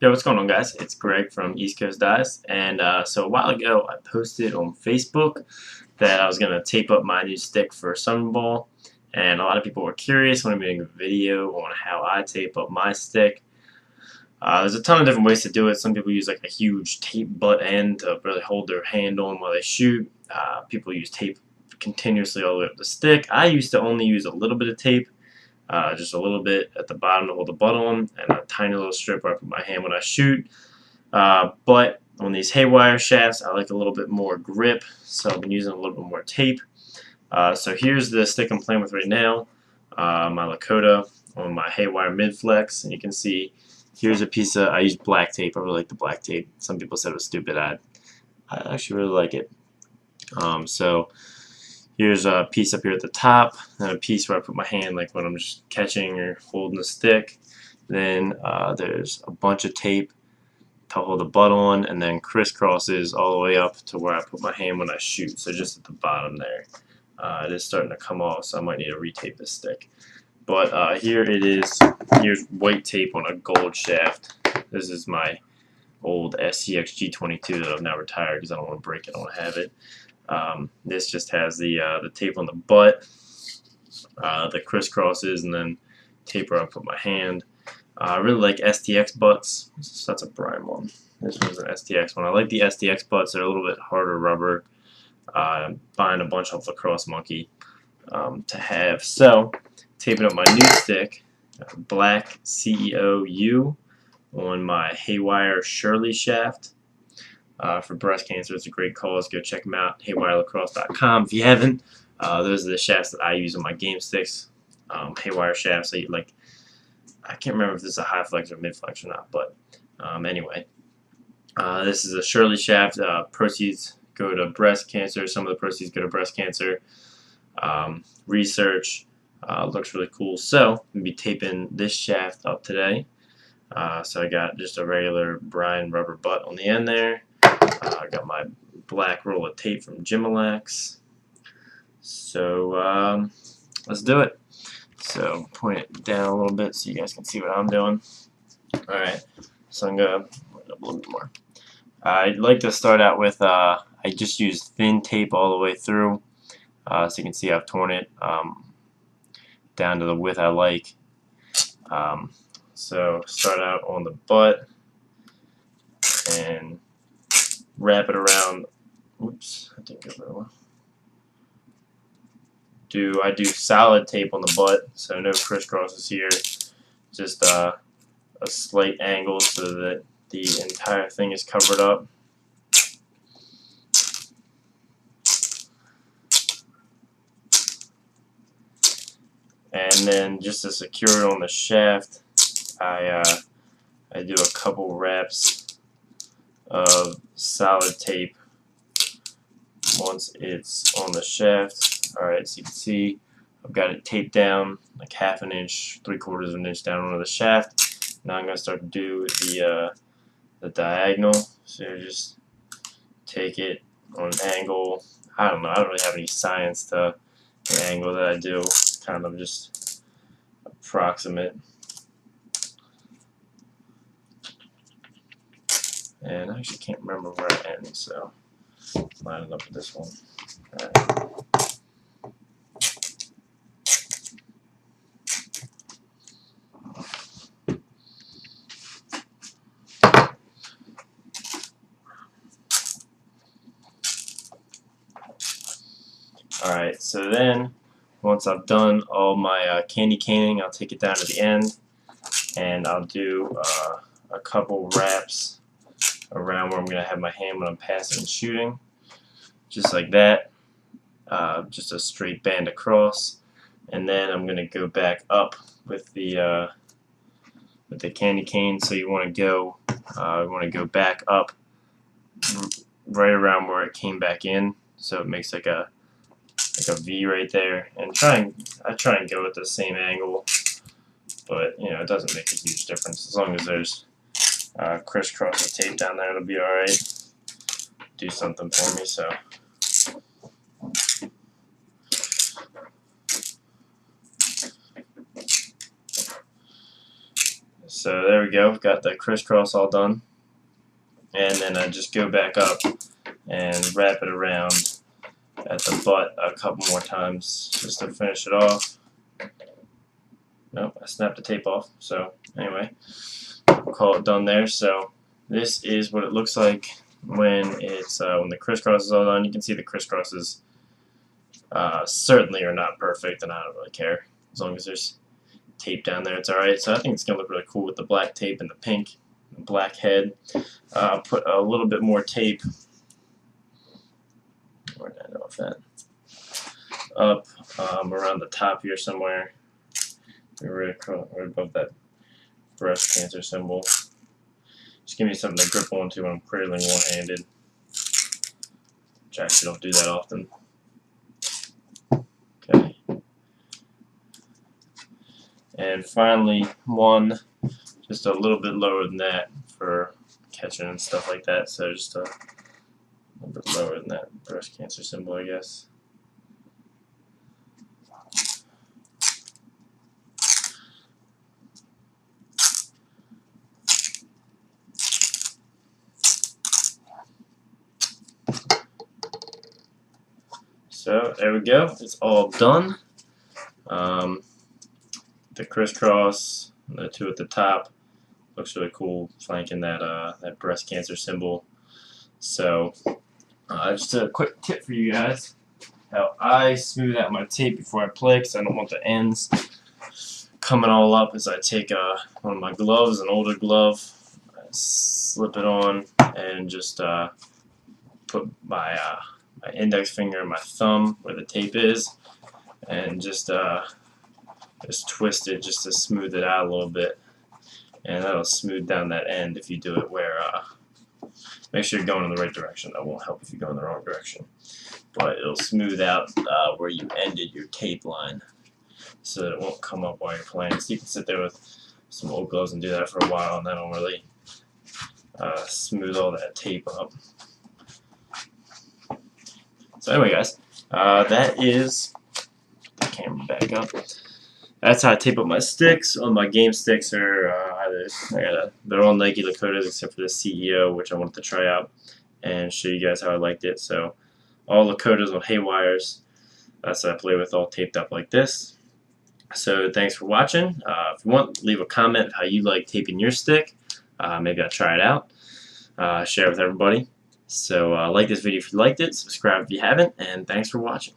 Yo, what's going on, guys? It's Greg from East Coast Dice, and so a while ago I posted on Facebook that I was gonna tape up my new stick for Sun Ball, and a lot of people were curious when I'm making a video on how I tape up my stick. There's a ton of different ways to do it. Some people use like a huge tape butt end to really hold their hand on while they shoot. People use tape continuously all the way up the stick. I used to only use a little bit of tape, just a little bit at the bottom to hold the butt on, and a tiny little strip where I put my hand when I shoot. But on these haywire shafts, I like a little bit more grip, so I've been using a little bit more tape. So here's the stick I'm playing with right now, my Lakota on my haywire mid flex, and you can see here's a piece of, I use black tape. I really like the black tape. Some people said it was stupid. I actually really like it. So here's a piece up here at the top, and a piece where I put my hand like when I'm just catching or holding the stick. Then there's a bunch of tape to hold the butt on, and then crisscrosses all the way up to where I put my hand when I shoot, so just at the bottom there. It is starting to come off, so I might need to retape this stick. But here it is. Here's white tape on a gold shaft. This is my old SCX G22 that I've now retired because I don't want to break it. I don't want to have it. This just has the tape on the butt, the crisscrosses, and then tape where I put my hand. I really like STX butts. That's a Brian one. This one's an STX one. I like the STX butts. They're a little bit harder rubber. Buying a bunch off Lacrosse Monkey to have. So, taping up my new stick, black CEO-U on my Haywire Shirley shaft. For breast cancer, it's a great cause. Go check them out, haywirelacrosse.com if you haven't. Those are the shafts that I use on my game sticks. Haywire shafts. So I can't remember if this is a high flex or mid flex or not, but anyway. This is a Shirley shaft. Proceeds go to breast cancer. Some of the proceeds go to breast cancer research. Looks really cool. So I'm going to be taping this shaft up today. So I got just a regular Brian rubber butt on the end there. I got my black roll of tape from Gimalax. So let's do it. So point it down a little bit so you guys can see what I'm doing. Alright, so I'm going to point it up a little bit more. I'd like to start out with, I just used thin tape all the way through. So you can see I've torn it down to the width I like. So start out on the butt and wrap it around. Oops, I didn't go very well. I do solid tape on the butt, so no crisscrosses here. Just a slight angle so that the entire thing is covered up. And then just to secure it on the shaft, I do a couple wraps of solid tape once it's on the shaft. Alright, so you can see I've got it taped down like half an inch, 3/4 of an inch down onto the shaft. Now I'm going to start to do the diagonal. So you just take it on an angle. I don't know, I don't really have any science to the angle that I do. It's kind of just approximate. And I actually can't remember where it ends, so line it up with this one. Alright. Alright, so then once I've done all my candy caning, I'll take it down to the end and I'll do a couple wraps around where I'm going to have my hand when I'm passing and shooting. Just like that. Just a straight band across. And then I'm going to go back up with the candy cane. So you want to go back up right around where it came back in. So it makes like a V right there, and I try and go at the same angle, but you know it doesn't make a huge difference as long as there's crisscross of tape down there. It'll be all right. Do something for me. So So there we go, got the crisscross all done. And then I just go back up and wrap it around at the butt a couple more times just to finish it off. Nope, I snapped the tape off. So anyway, we'll call it done there. So this is what it looks like when it's when the crisscross is all done. You can see the crisscrosses certainly are not perfect, and I don't really care as long as there's tape down there. It's all right. So I think it's gonna look really cool with the black tape and the pink, and black head. I'll put a little bit more tape. Where did I know if that? Up around the top here somewhere. Right above that breast cancer symbol. Just give me something to grip onto when I'm cradling one-handed, which I actually don't do that often. Okay. And finally, one just a little bit lower than that for catching and stuff like that. So just a little bit lower than that breast cancer symbol, I guess. So there we go, it's all done. The crisscross, the two at the top, looks really cool, flanking that that breast cancer symbol. So just a quick tip for you guys: how I smooth out my tape before I play, because I don't want the ends coming all up. Is I take one of my gloves, an older glove, I slip it on, and just put my my index finger and my thumb where the tape is, and just twist it just to smooth it out a little bit, and that'll smooth down that end if you do it where make sure you're going in the right direction. That won't help if you go in the wrong direction, but it'll smooth out where you ended your tape line so that it won't come up while you're playing. So you can sit there with some old gloves and do that for a while, and that'll really smooth all that tape up. So anyway, guys, that is the camera back up. That's how I tape up my sticks. All my game sticks are they're all Nike Lakotas except for the CEO, which I wanted to try out and show you guys how I liked it. So all Lakotas on Haywires. That's what I play with, all taped up like this. So thanks for watching. If you want, leave a comment how you like taping your stick. Maybe I'll try it out. Share it with everybody. So like this video if you liked it, subscribe if you haven't, and thanks for watching.